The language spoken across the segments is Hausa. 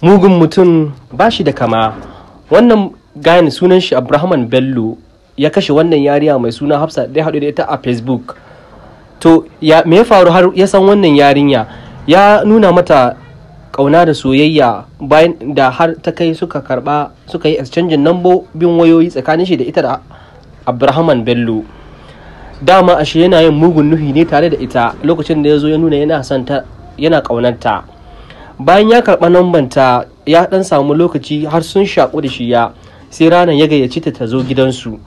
mugun mutum ba shi da kama. Wannan gani sunan shi Abrahaman Bello ya kashe wannan yarinya mai suna Hafsa da ya haɗu da ita a Facebook. To me ya faru har ya san wannan yarinya? Ya nuna mata ƙauna da soyayya bayan da har ta kai suka yi exchange nambobin wayoyi tsakanin shi da ita da Abrahaman Bello. Dama ashe yana yin mugun nufi ne tare da ita lokacin da ya zo ya nuna yana son ta, yana ƙaunarta. Bayan ya karɓa nambanta ya ɗan samu lokaci har sun shaƙu da shi sai ranar ya gayyaci ta zo gidansu.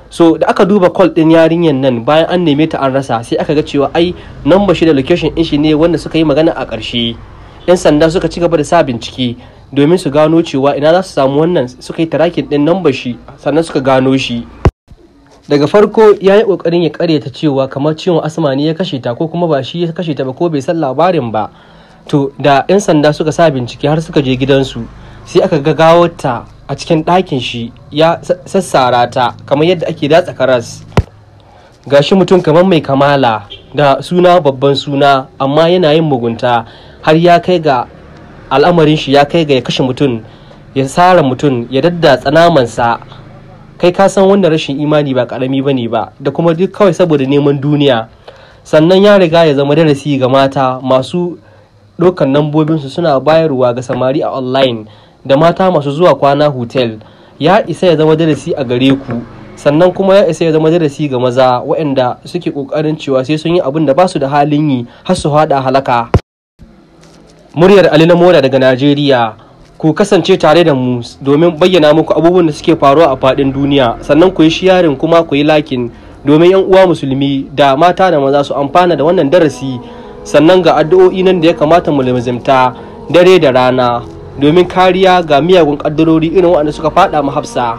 So da aka duba call ɗin yarinyar nan bayan an neme ta an rasa, sai aka ga cewa ai number shi da location ɗin shi ne wanda suka yi magana a ƙarshe. 'Yan sanda suka ci gaba da sa bincike domin su gano cewa ina za su samu wannan, suka yi tracking ɗin number shi sannan suka gano shi. Daga farko ya yi ƙoƙarin ya ƙaryata cewa kamar ciwon asma ne ya kashe ta ko kuma ba shi ya kashe ta ba ko bai san labarin ba. To da 'yan sanda suka sa bincike har suka je gidansu, sai aka ga gawarta a cikin ɗakin shi ya sassara ta kamar yadda ake datsa karas. Gashi mutum kamar mai kamala da suna babban suna, amma yana yin mugunta har ya kai ga al'amarin shi ya kai ga ya kashe mutum, ya sara mutum, ya daddatsa namansa. Kai ka san wannan rashin imani ba karami bane ba, da kuma duk kawai saboda neman duniya. Sannan ya riga ya zama darasi ga mata masu ɗaukar nambobinsu suna bayarwa ga samari a online da mata masu zuwa kwana hotel. Ya isa ya zama darasi a gare ku, sannan kuma ya isa ya zama darasi ga maza waɗanda suke ƙoƙarin cewa sai sun yi abin da ba su da halin yi har su haɗa halaka. Muryar Ali na Moda daga Najeriya. Ku kasance tare da mu domin bayyana muku abubuwan da suke faruwa a faɗin duniya, sannan ku yi sharing kuma ku yi liking domin 'yan uwa musulmi da mata da maza su amfana da wannan darasi. Sannan ga addu'o'i nan da ya kamata mu lazimta dare da rana domin kariya ga miyagun ƙaddarori irin waɗanda suka faɗa mu Hafsa.